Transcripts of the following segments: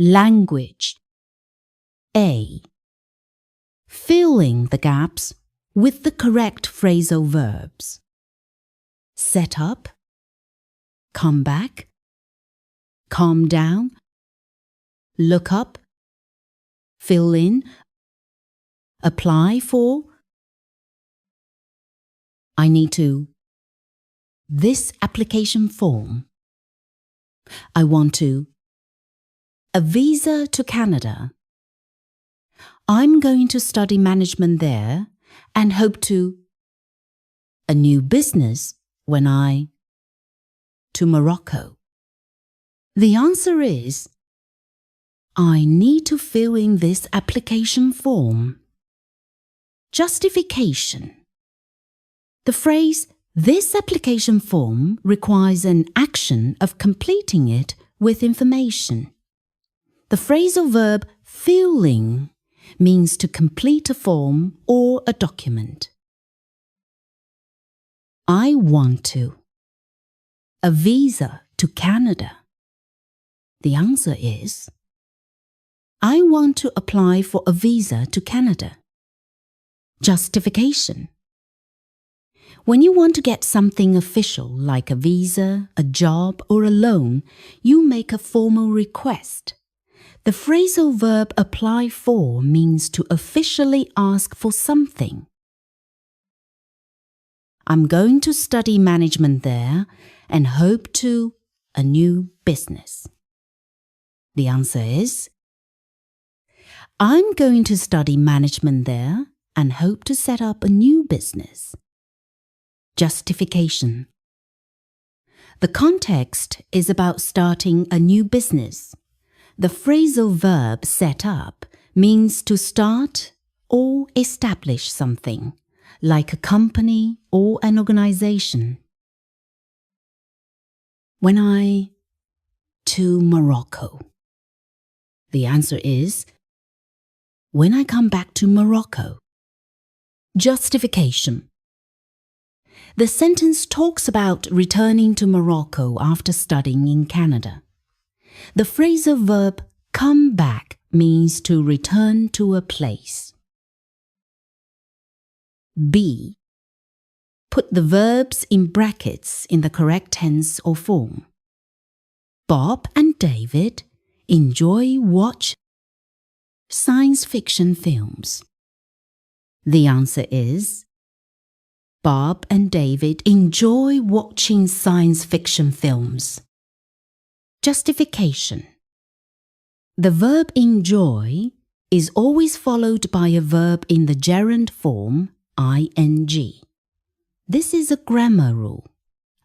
Language. A. Filling the gaps with the correct phrasal verbs. Set up, come back, calm down, look up, fill in, apply for. I need to. This application form. I want to. A visa to Canada. I'm going to study management there and hope to. A new business when I. To Morocco. The answer is, I need to fill in this application form. Justification. The phrase, this application form requires an action of completing it with information. The phrasal verb filling means to complete a form or a document. I want to. A visa to Canada. The answer is, I want to apply for a visa to Canada. Justification. When you want to get something official like a visa, a job, or a loan, you make a formal request. The phrasal verb apply for means to officially ask for something. I'm going to study management there and hope to a new business. The answer is, I'm going to study management there and hope to set up a new business. Justification. The context is about starting a new business. The phrasal verb set up means to start or establish something, like a company or an organization. When I. To Morocco. The answer is, when I come back to Morocco. Justification. The sentence talks about returning to Morocco after studying in Canada. The phrasal verb come back means to return to a place. B. Put the verbs in brackets in the correct tense or form. Bob and David watch science fiction films. The answer is, Bob and David enjoy watching science fiction films. Justification. The verb enjoy is always followed by a verb in the gerund form, ing. This is a grammar rule.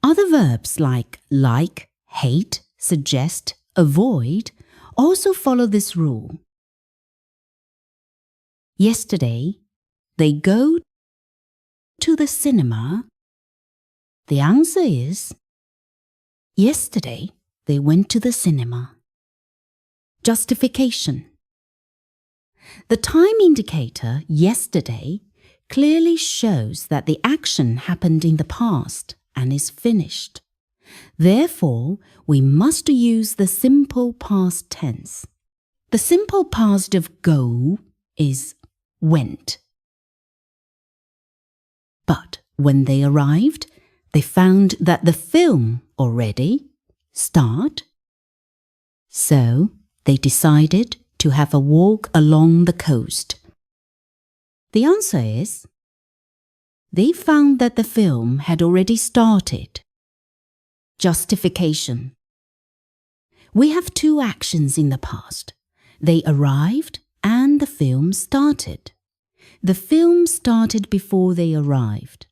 Other verbs like, hate, suggest, avoid also follow this rule. Yesterday, they go to the cinema. The answer is, yesterday they went to the cinema. Justification. The time indicator, yesterday, clearly shows that the action happened in the past and is finished. Therefore, we must use the simple past tense. The simple past of go is went. But when they arrived, they found that the film already started. So they decided to have a walk along the coast. The answer is, they found that the film had already started. Justification. We have two actions in the past. They arrived and the film started. The film started before they arrived.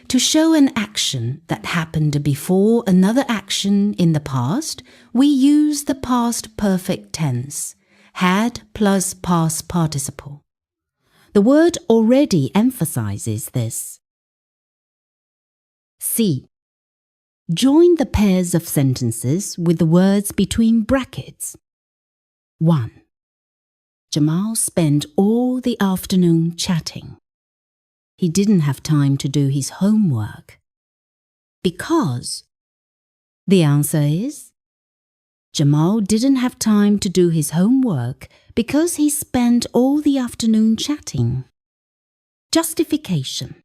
To show an action that happened before another action in the past, we use the past perfect tense, had plus past participle. The word already emphasizes this. C. Join the pairs of sentences with the words between brackets. 1. Jamal spent all the afternoon chatting. He didn't have time to do his homework. Because. The answer is, Jamal didn't have time to do his homework because he spent all the afternoon chatting. Justification.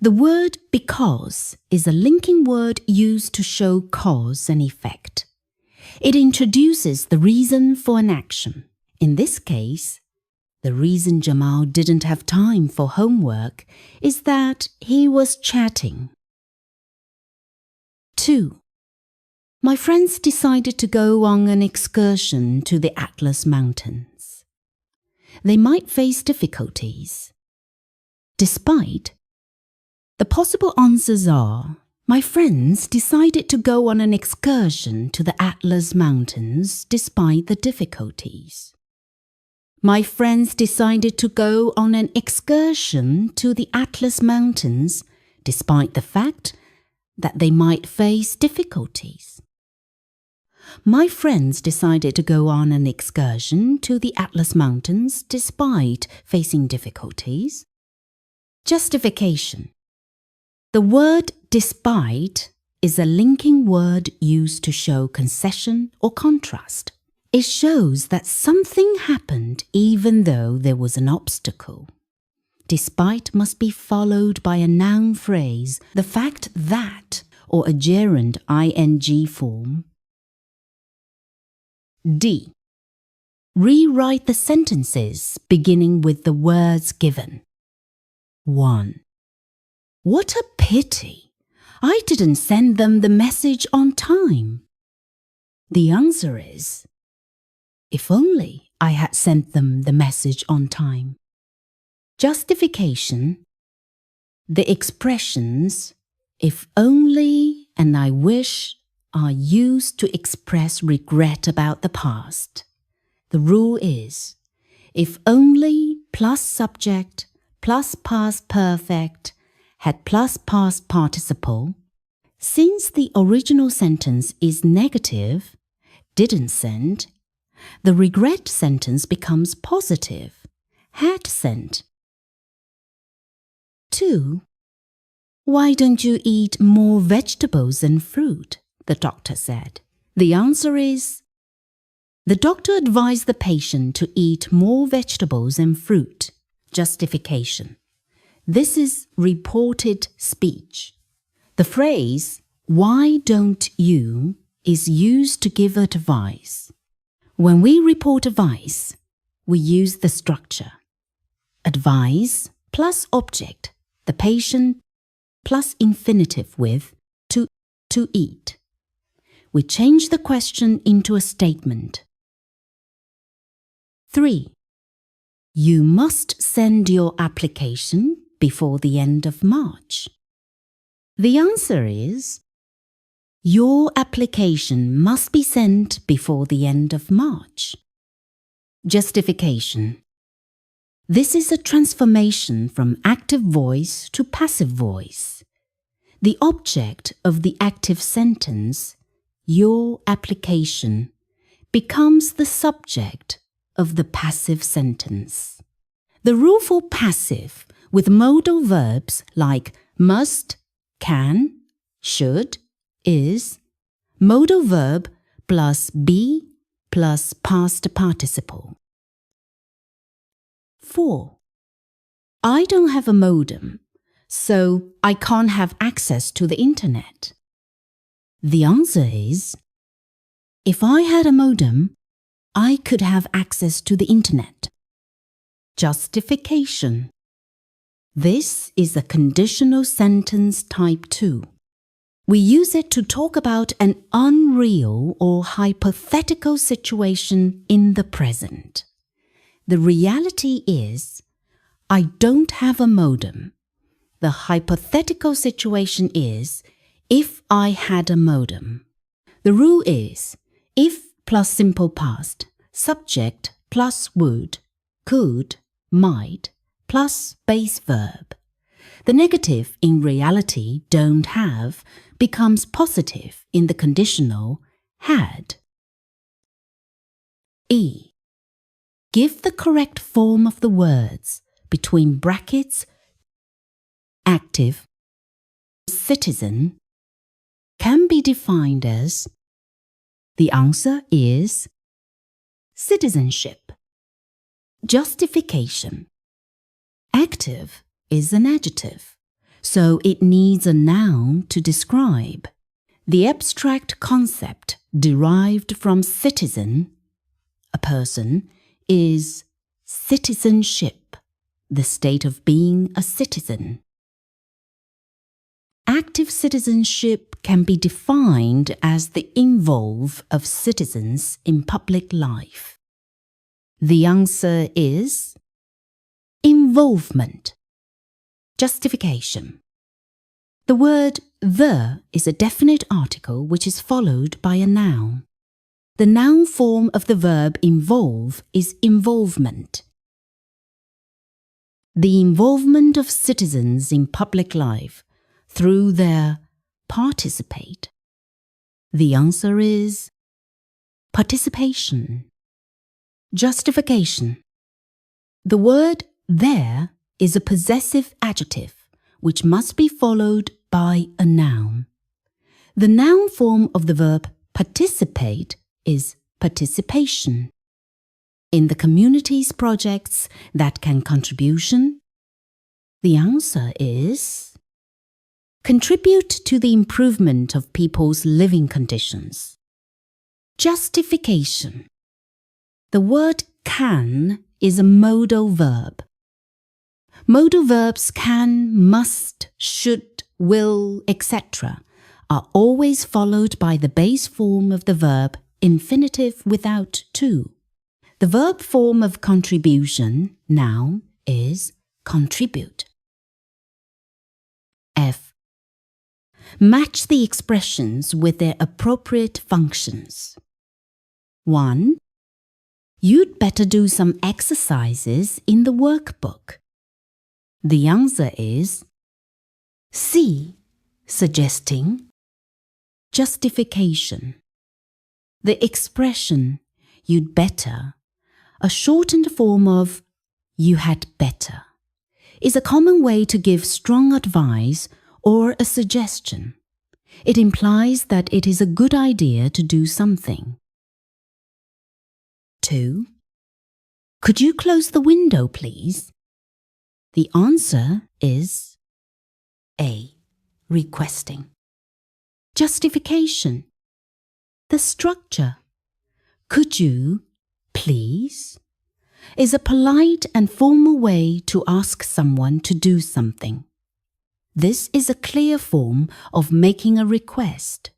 The word because is a linking word used to show cause and effect. It introduces the reason for an action. In this case, the reason Jamal didn't have time for homework is that he was chatting. 2. My friends decided to go on an excursion to the Atlas Mountains. They might face difficulties. Despite, the possible answers are: my friends decided to go on an excursion to the Atlas Mountains despite the difficulties. My friends decided to go on an excursion to the Atlas Mountains despite the fact that they might face difficulties. My friends decided to go on an excursion to the Atlas Mountains despite facing difficulties. Justification. The word despite is a linking word used to show concession or contrast. It shows that something happened even though there was an obstacle. Despite must be followed by a noun phrase, the fact that, or a gerund ing form. D. Rewrite the sentences beginning with the words given. 1. What a pity! I didn't send them the message on time. The answer is, if only I had sent them the message on time. Justification. The expressions if only and I wish are used to express regret about the past. The rule is if only plus subject plus past perfect had plus past participle. Since the original sentence is negative, didn't send, the regret sentence becomes positive, had sent. 2. Why don't you eat more vegetables and fruit? The doctor said. The answer is, the doctor advised the patient to eat more vegetables and fruit. Justification. This is reported speech. The phrase, why don't you, is used to give advice. When we report advice, we use the structure. Advise plus object, the patient, plus infinitive with to eat. We change the question into a statement. 3. You must send your application before the end of March. The answer is, your application must be sent before the end of March. Justification. This is a transformation from active voice to passive voice. The object of the active sentence, your application, becomes the subject of the passive sentence. The rule for passive with modal verbs like must, can, should, is, modal verb plus be plus past participle. 4. I don't have a modem, so I can't have access to the internet. The answer is, if I had a modem, I could have access to the internet. Justification. This is a conditional sentence type 2. We use it to talk about an unreal or hypothetical situation in the present. The reality is, I don't have a modem. The hypothetical situation is, if I had a modem. The rule is, if plus simple past, subject plus would, could, might, plus base verb. The negative in reality, don't have, becomes positive in the conditional, had. E. Give the correct form of the words between brackets, active, citizen, can be defined as The answer is citizenship. Justification. Active is an adjective, so it needs a noun to describe. The abstract concept derived from citizen, a person, is citizenship, the state of being a citizen. Active citizenship can be defined as the involvement of citizens in public life. The answer is involvement. Justification. The word the is a definite article which is followed by a noun. The noun form of the verb involve is involvement. The involvement of citizens in public life through their participate. The answer is participation. Justification. The word there is a possessive adjective which must be followed by a noun. The noun form of the verb participate is participation. In the community's projects that can contribution, the answer is contribute to the improvement of people's living conditions. Justification. The word can is a modal verb. Modal verbs can, must, should, will, etc. are always followed by the base form of the verb infinitive without to. The verb form of contribution, noun, is contribute. F. Match the expressions with their appropriate functions. 1. You'd better do some exercises in the workbook. The answer is C. Suggesting. Justification. The expression you'd better, a shortened form of you had better, is a common way to give strong advice or a suggestion. It implies that it is a good idea to do something. 2. Could you close the window, please? The answer is A. Requesting. Justification. The structure, could you, please, is a polite and formal way to ask someone to do something. This is a clear form of making a request.